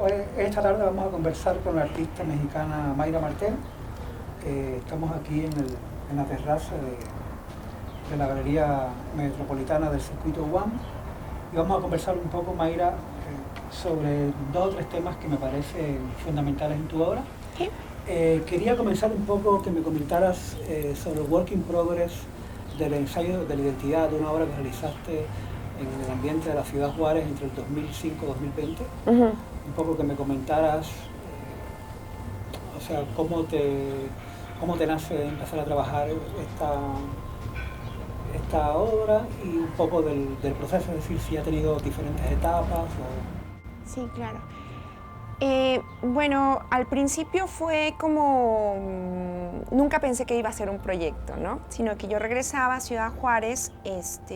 Hoy, esta tarde vamos a conversar con la artista mexicana Mayra Martel. Estamos aquí en la terraza de la Galería Metropolitana del Circuito UAM y vamos a conversar un poco, Mayra, sobre 2 o 3 temas que me parecen fundamentales en tu obra. ¿Sí? Quería comenzar un poco que me comentaras sobre el work in progress del ensayo de la identidad, de una obra que realizaste en el ambiente de la ciudad Juárez entre el 2005 y 2020. Un poco que me comentaras, o sea, cómo te nace empezar a trabajar esta obra y un poco del proceso, es decir, si ha tenido diferentes etapas. Sí, claro. Bueno, al principio fue como, nunca pensé que iba a ser un proyecto, ¿no? Sino que yo regresaba a Ciudad Juárez,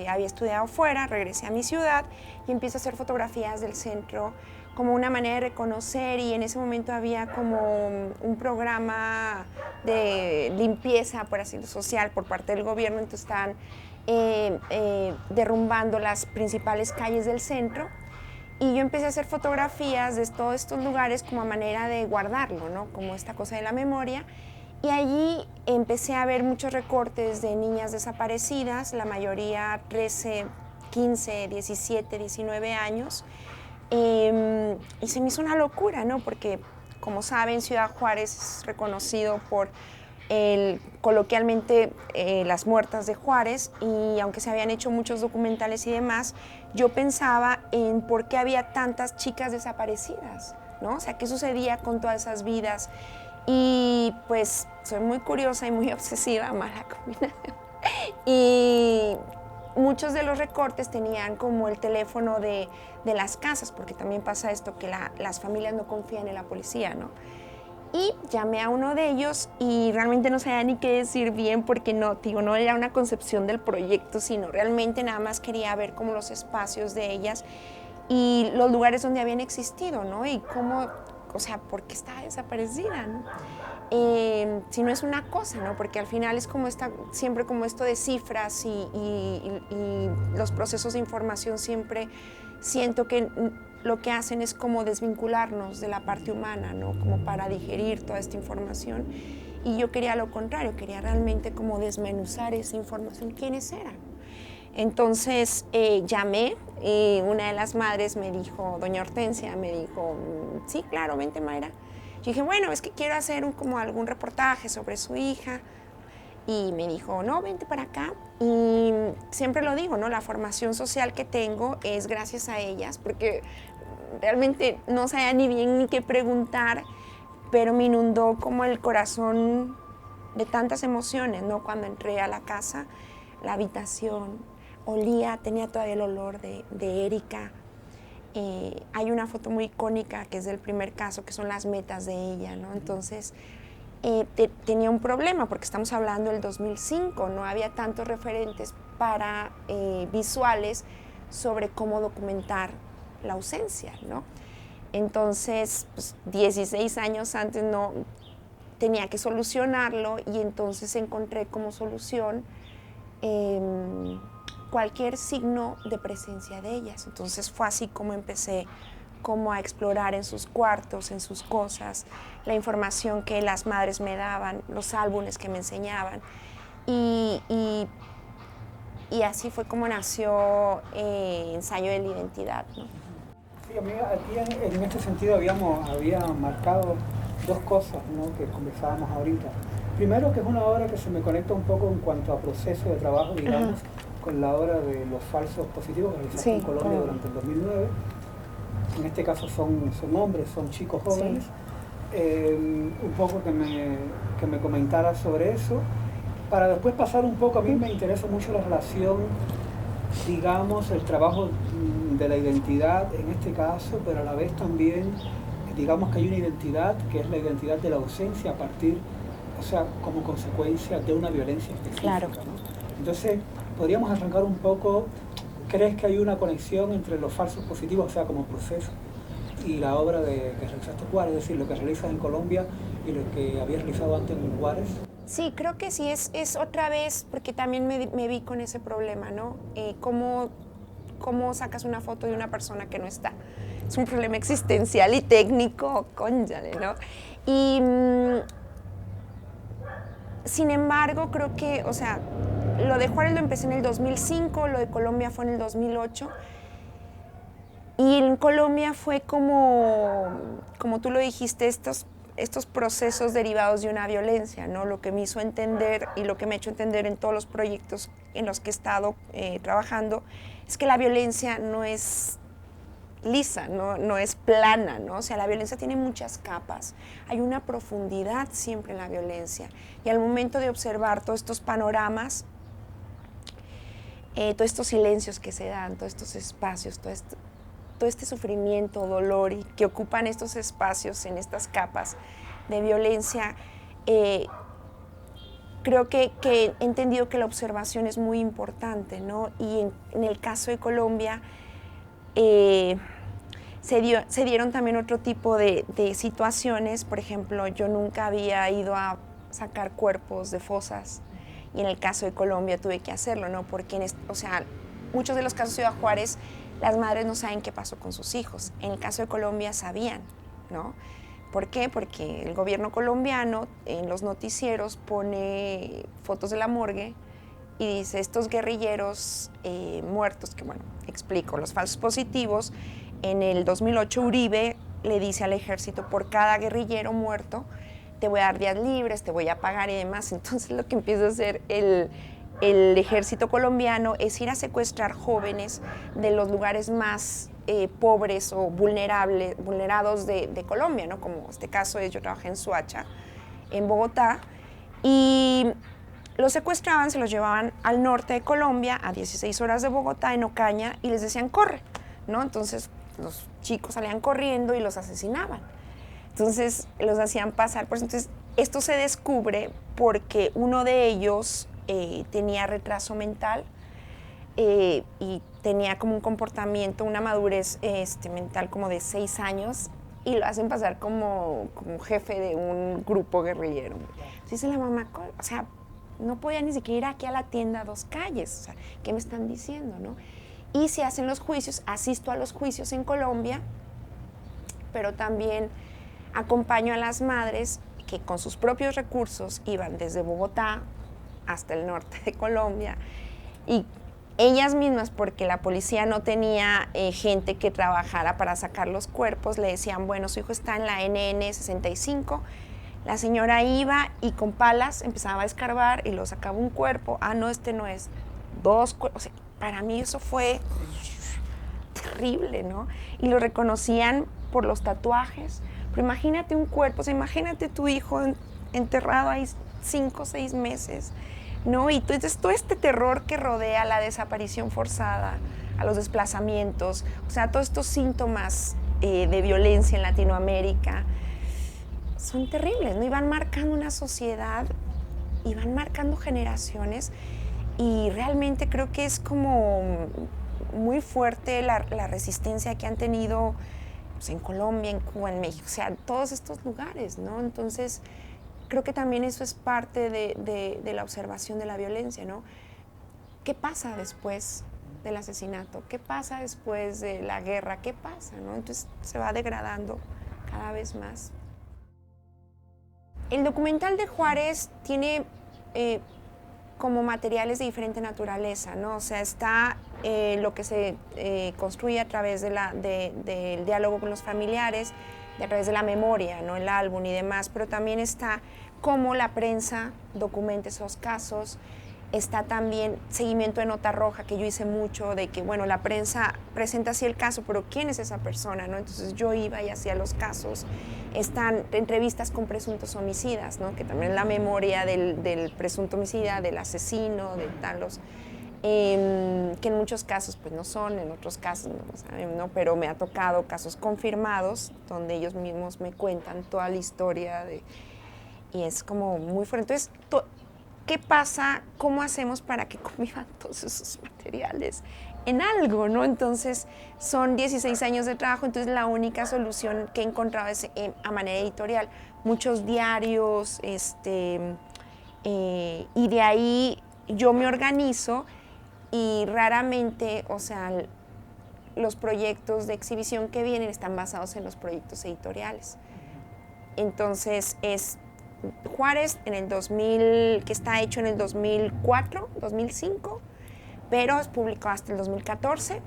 había estudiado fuera, regresé a mi ciudad y empiezo a hacer fotografías del centro como una manera de reconocer, y en ese momento había como un programa de limpieza, por así decirlo, social por parte del gobierno, entonces estaban derrumbando las principales calles del centro. Y yo empecé a hacer fotografías de todos estos lugares como a manera de guardarlo, ¿no? Como esta cosa de la memoria. Y allí empecé a ver muchos recortes de niñas desaparecidas, la mayoría 13, 15, 17, 19 años. Y se me hizo una locura, ¿no? Porque, como saben, Ciudad Juárez es reconocido por coloquialmente las muertas de Juárez, y aunque se habían hecho muchos documentales y demás, yo pensaba en por qué había tantas chicas desaparecidas, ¿no? O sea, qué sucedía con todas esas vidas. Y pues soy muy curiosa y muy obsesiva, mala combinación. Y muchos de los recortes tenían como el teléfono de las casas, porque también pasa esto, que las familias no confían en la policía, ¿no? Y llamé a uno de ellos y realmente no sabía ni qué decir bien, porque no era una concepción del proyecto, sino realmente nada más quería ver como los espacios de ellas y los lugares donde habían existido, ¿no? Y cómo, o sea, ¿por qué estaba desaparecida, no? Si no es una cosa, ¿no? Porque al final es como siempre como esto de cifras y los procesos de información siempre siento que lo que hacen es como desvincularnos de la parte humana, ¿no? Como para digerir toda esta información. Y yo quería lo contrario, quería realmente como desmenuzar esa información, quiénes eran. Entonces llamé y una de las madres me dijo, doña Hortensia, me dijo, sí, claro, vente, Mayra. Yo dije, bueno, es que quiero hacer como algún reportaje sobre su hija. Y me dijo, no, vente para acá. Y siempre lo digo, ¿no? La formación social que tengo es gracias a ellas, porque realmente no sabía ni bien ni qué preguntar, pero me inundó como el corazón de tantas emociones, ¿no? Cuando entré a la casa, la habitación olía, tenía todavía el olor de Erika. Hay una foto muy icónica que es del primer caso, que son las metas de ella, ¿no? Entonces, tenía un problema, porque estamos hablando del 2005, no había tantos referentes visuales sobre cómo documentar la ausencia, ¿no? Entonces, pues, 16 años antes no tenía que solucionarlo, y entonces encontré como solución cualquier signo de presencia de ellas. Entonces fue así como empecé como a explorar en sus cuartos, en sus cosas, la información que las madres me daban, los álbumes que me enseñaban. Y así fue como nació Ensayo de la Identidad, ¿no? Sí, amiga, aquí en este sentido había marcado 2 cosas, ¿no?, que conversábamos ahorita. Primero, que es una obra que se me conecta un poco en cuanto a proceso de trabajo, digamos, con la obra de los falsos positivos que realizaste en Colombia durante el 2009. En este caso son hombres, son chicos jóvenes. Un poco que me comentara sobre eso. Para después pasar un poco, a mí me interesa mucho la relación, digamos, el trabajo de la identidad en este caso, pero a la vez también, digamos que hay una identidad que es la identidad de la ausencia a partir, o sea, como consecuencia de una violencia específica, Claro. ¿no? Entonces, podríamos arrancar un poco, ¿crees que hay una conexión entre los falsos positivos, o sea, como proceso, y la obra que realizaste en Juárez, es decir, lo que realizas en Colombia y lo que habías realizado antes en Juárez? Sí, creo que sí, es otra vez, porque también me vi con ese problema, ¿no? ¿Cómo sacas una foto de una persona que no está? es un problema existencial y técnico, cónchale, ¿no? Y sin embargo, creo que, o sea, lo de Juárez lo empecé en el 2005, lo de Colombia fue en el 2008. Y en Colombia fue como tú lo dijiste, estos procesos derivados de una violencia, ¿no? Lo que me hizo entender y lo que me ha hecho entender en todos los proyectos en los que he estado trabajando es que la violencia no es lisa, no es plana, ¿no? O sea, la violencia tiene muchas capas. Hay una profundidad siempre en la violencia. Y al momento de observar todos estos panoramas, todos estos silencios que se dan, todos estos espacios, todo este sufrimiento, dolor y que ocupan estos espacios en estas capas de violencia, creo que he entendido que la observación es muy importante, ¿no? Y en el caso de Colombia se dieron también otro tipo de situaciones. Por ejemplo, yo nunca había ido a sacar cuerpos de fosas y en el caso de Colombia tuve que hacerlo, ¿no? Porque o sea, muchos de los casos de Ciudad Juárez, las madres no saben qué pasó con sus hijos. En el caso de Colombia sabían, ¿no? ¿Por qué? Porque el gobierno colombiano en los noticieros pone fotos de la morgue y dice, estos guerrilleros muertos, que bueno, explico, los falsos positivos, en el 2008 Uribe le dice al ejército, por cada guerrillero muerto, te voy a dar días libres, te voy a pagar y demás. Entonces lo que empieza a hacer el ejército colombiano es ir a secuestrar jóvenes de los lugares más pobres o vulnerados de Colombia, ¿no? Como este caso es, yo trabajé en Soacha, en Bogotá, y los secuestraban, se los llevaban al norte de Colombia, a 16 horas de Bogotá, en Ocaña, y les decían, corre, ¿no? Entonces los chicos salían corriendo y los asesinaban. Entonces los hacían pasar por eso. Entonces esto se descubre porque uno de ellos tenía retraso mental y tenía como un comportamiento, una madurez mental como de 6 años y lo hacen pasar como jefe de un grupo guerrillero. Dice la mamá, o sea, no podía ni siquiera ir aquí a la tienda a 2 calles, o sea, ¿qué me están diciendo, no? Y se hacen los juicios, asisto a los juicios en Colombia, pero también acompaño a las madres que con sus propios recursos iban desde Bogotá hasta el norte de Colombia y ellas mismas, porque la policía no tenía gente que trabajara para sacar los cuerpos, le decían, bueno, su hijo está en la NN 65, la señora iba y con palas empezaba a escarbar y lo sacaba un cuerpo, no, este no es, 2 cuerpos, o sea, para mí eso fue terrible, ¿no? Y lo reconocían por los tatuajes, pero imagínate un cuerpo, o sea, imagínate tu hijo enterrado ahí 5 o 6 meses, ¿no? Y entonces todo este terror que rodea la desaparición forzada, a los desplazamientos, o sea, todos estos síntomas de violencia en Latinoamérica son terribles, ¿no? Y van marcando una sociedad y van marcando generaciones y realmente creo que es como muy fuerte la resistencia que han tenido pues, en Colombia, en Cuba, en México, o sea, todos estos lugares, ¿no? Entonces, creo que también eso es parte de la observación de la violencia, ¿no? ¿Qué pasa después del asesinato? ¿Qué pasa después de la guerra? ¿Qué pasa, no? Entonces, se va degradando cada vez más. El documental de Juárez tiene como materiales de diferente naturaleza, ¿no? O sea, está lo que se construye a través del diálogo con los familiares, a través de la memoria, ¿no? El álbum y demás, pero también está cómo la prensa documenta esos casos. Está también seguimiento de nota roja, que yo hice mucho, de que, bueno, la prensa presenta así el caso, pero ¿quién es esa persona, no? Entonces yo iba y hacía los casos. Están entrevistas con presuntos homicidas, ¿no? Que también la memoria del presunto homicida, del asesino, de talos, que en muchos casos pues no son, en otros casos no lo saben, ¿no? Pero me ha tocado casos confirmados, donde ellos mismos me cuentan toda la historia, y es como muy fuerte. Entonces, ¿qué pasa? ¿Cómo hacemos para que convivan todos esos materiales en algo, ¿no? Entonces, son 16 años de trabajo, entonces la única solución que he encontrado es a manera editorial. Muchos diarios, y de ahí yo me organizo y raramente, o sea, los proyectos de exhibición que vienen están basados en los proyectos editoriales. Entonces es Juárez en el 2000, que está hecho en el 2004, 2005, pero es publicado hasta el 2014.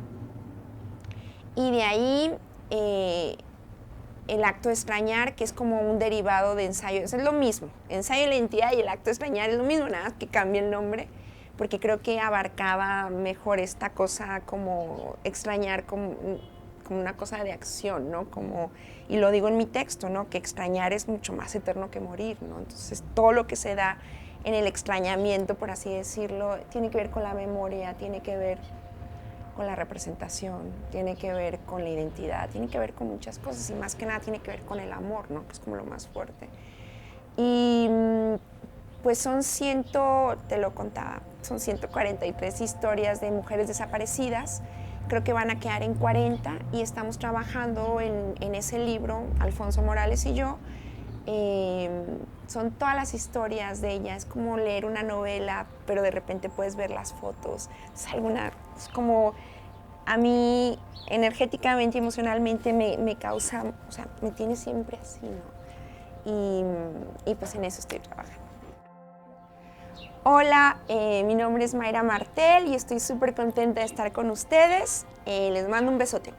Y de ahí el acto de extrañar, que es como un derivado de ensayo, es lo mismo. Ensayo de la identidad y el acto de extrañar es lo mismo, nada más que cambia el nombre, porque creo que abarcaba mejor esta cosa como extrañar como una cosa de acción, ¿no? Como, y lo digo en mi texto, ¿no? Que extrañar es mucho más eterno que morir, ¿no? Entonces todo lo que se da en el extrañamiento, por así decirlo, tiene que ver con la memoria, tiene que ver con la representación, tiene que ver con la identidad, tiene que ver con muchas cosas y más que nada tiene que ver con el amor, ¿no? Que es como lo más fuerte. Y pues son te lo contaba, son 143 historias de mujeres desaparecidas. Creo que van a quedar en 40 y estamos trabajando en ese libro, Alfonso Morales y yo. Son todas las historias de ella, es como leer una novela, pero de repente puedes ver las fotos. Es como a mí energéticamente y emocionalmente me causa, o sea, me tiene siempre así, ¿no? Y pues en eso estoy trabajando. Hola, mi nombre es Mayra Martel y estoy súper contenta de estar con ustedes. Les mando un besote.